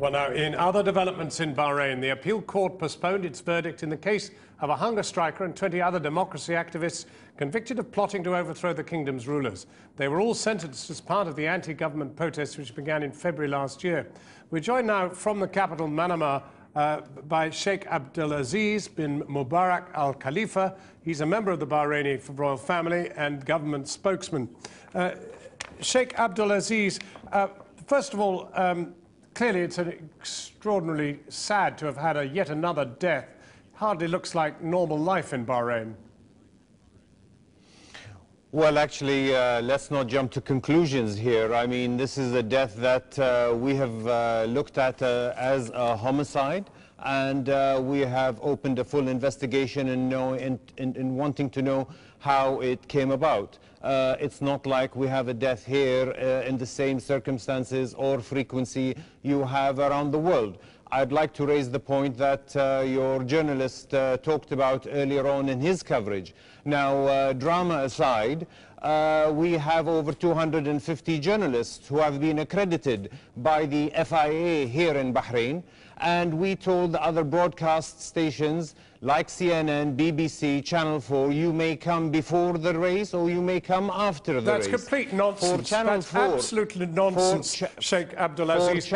Well, now, in other developments in Bahrain, the appeal court postponed its verdict in the case of a hunger striker and 20 other democracy activists convicted of plotting to overthrow the kingdom's rulers. They were all sentenced as part of the anti-government protests which began in February last year. We're joined now from the capital, Manama, by Sheikh Abdulaziz bin Mubarak Al Khalifa. He's a member of the Bahraini royal family and government spokesman. Sheikh Abdulaziz, first of all, clearly it's extraordinarily sad to have had yet another death. Hardly looks like normal life in Bahrain. Well, actually, let's not jump to conclusions here. I mean, this is a death that we have looked at as a homicide, and we have opened a full investigation in wanting to know how it came about. It's not like we have a death here in the same circumstances or frequency you have around the world. I'd like to raise the point that your journalist talked about earlier on in his coverage. Now, drama aside, we have over 250 journalists who have been accredited by the FIA here in Bahrain, and we told the other broadcast stations like CNN, BBC, Channel 4, you may come before the race or you may come after the race. That's complete nonsense. That's absolutely nonsense, Sheikh Abdulaziz.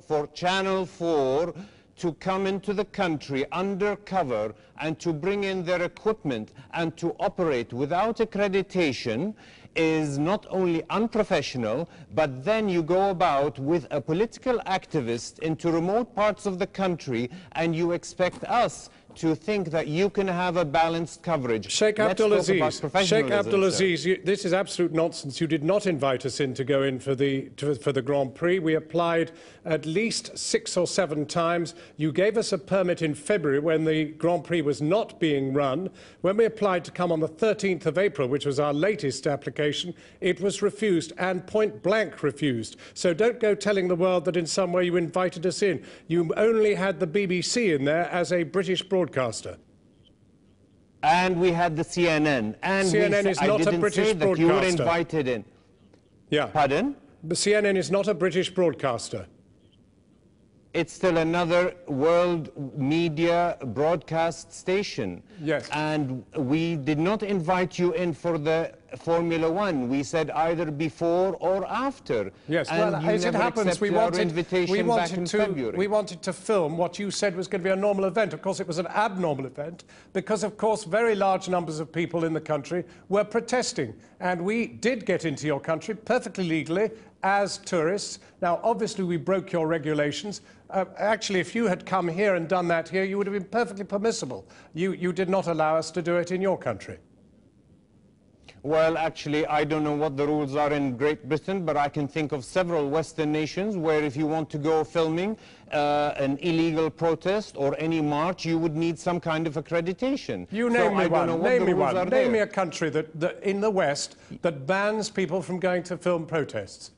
For Channel 4 to come into the country undercover and to bring in their equipment and to operate without accreditation is not only unprofessional, but then you go about with a political activist into remote parts of the country and you expect us to think that you can have a balanced coverage. Sheikh Abdulaziz, this is absolute nonsense. You did not invite us in to go in for the Grand Prix. We applied at least 6 or 7 times. You gave us a permit in February when the Grand Prix was not being run. When we applied to come on the 13th of April, which was our latest application, it was refused, and point blank refused. So don't go telling the world that in some way you invited us in. You only had the BBC in there as a British broadcaster. And we had the CNN. And CNN is not a British broadcaster. You were invited in. Yeah. Pardon? The CNN is not a British broadcaster. It's still another world media broadcast station. Yes. And we did not invite you in for the Formula One. We said either before or after. Yes, and well, as it happens, we wanted to film what you said was going to be a normal event. Of course, it was an abnormal event because, of course, very large numbers of people in the country were protesting. And we did get into your country perfectly legally as tourists. Now, obviously, we broke your regulations. Actually, if you had come here and done that here, you would have been perfectly permissible. You did not allow us to do it in your country. Well, actually, I don't know what the rules are in Great Britain, but I can think of several Western nations where if you want to go filming an illegal protest or any march, you would need some kind of accreditation. You name me one. Name me one. Name me a country that in the West that bans people from going to film protests.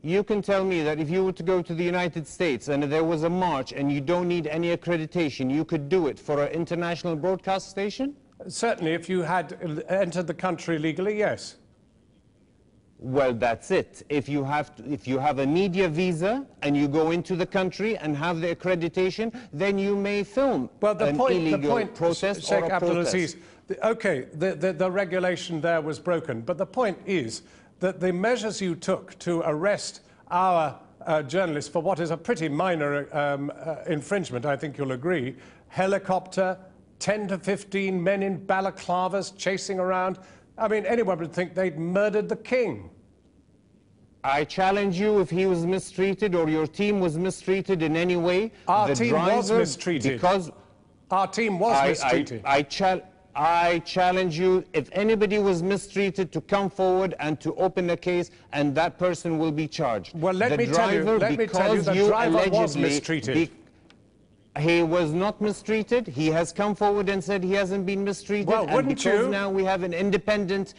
You can tell me that if you were to go to the United States and there was a march and you don't need any accreditation, you could do it for an international broadcast station? Certainly, if you had entered the country legally, yes. Well, that's it. If you have a media visa and you go into the country and have the accreditation, then you may film an illegal protest or a protest. Okay, the regulation there was broken, but the point is that the measures you took to arrest our journalists for what is a pretty minor infringement, I think you'll agree, helicopter, 10 to 15 men in balaclavas chasing around. I mean, anyone would think they'd murdered the king. I challenge you, if he was mistreated or your team was mistreated in any way. Our team was mistreated. Because our team was mistreated. I challenge you, if anybody was mistreated, to come forward and to open a case, and that person will be charged. Well, let me tell you, the driver was mistreated. He was not mistreated. He has come forward and said he hasn't been mistreated. Well, wouldn't you? Now we have an independent,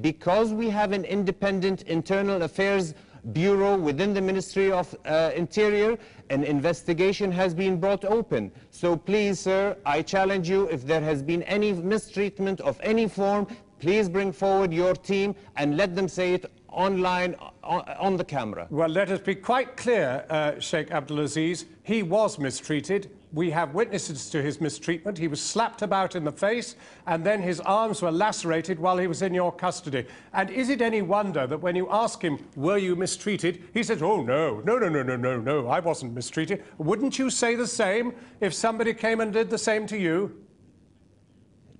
because we have an independent internal affairs bureau within the Ministry of Interior, an investigation has been brought open. So please, sir, I challenge you, if there has been any mistreatment of any form, please bring forward your team and let them say it online, on the camera. Well, let us be quite clear, Sheikh Abdulaziz. He was mistreated. We have witnesses to his mistreatment. He was slapped about in the face, and then his arms were lacerated while he was in your custody. And is it any wonder that when you ask him, were you mistreated, he says, oh, no, I wasn't mistreated. Wouldn't you say the same if somebody came and did the same to you?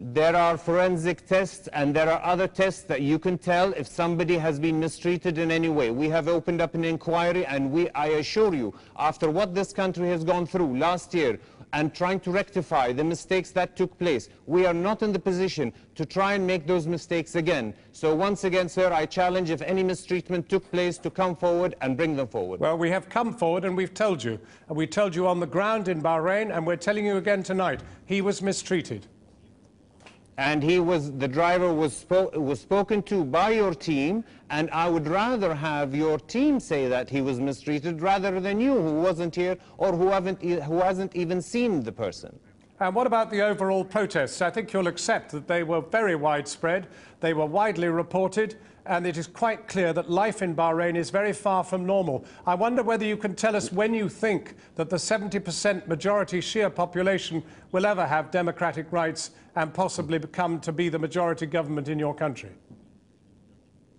There are forensic tests and there are other tests that you can tell if somebody has been mistreated in any way. We have opened up an inquiry, and I assure you, after what this country has gone through last year and trying to rectify the mistakes that took place, we are not in the position to try and make those mistakes again. So once again, sir, I challenge, if any mistreatment took place, to come forward and bring them forward. Well, we have come forward and we've told you. And we told you on the ground in Bahrain, and we're telling you again tonight, he was mistreated. And the driver was spoken to by your team, and I would rather have your team say that he was mistreated rather than you, who wasn't here or who hasn't even seen the person. And what about the overall protests? I think you'll accept that they were very widespread, they were widely reported, and it is quite clear that life in Bahrain is very far from normal. I wonder whether you can tell us when you think that the 70% majority Shia population will ever have democratic rights and possibly become to be the majority government in your country.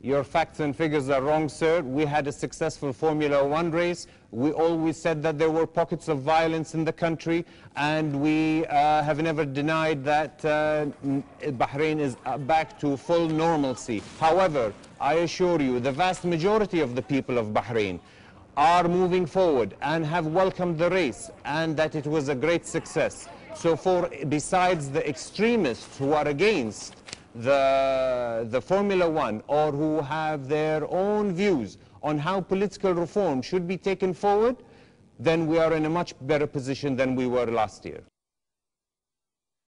Your facts and figures are wrong, sir. We had a successful Formula One race. We always said that there were pockets of violence in the country, and we have never denied that Bahrain is back to full normalcy. However, I assure you, the vast majority of the people of Bahrain are moving forward and have welcomed the race, and that it was a great success. So besides the extremists who are against the Formula One, or who have their own views on how political reform should be taken forward, then we are in a much better position than we were last year.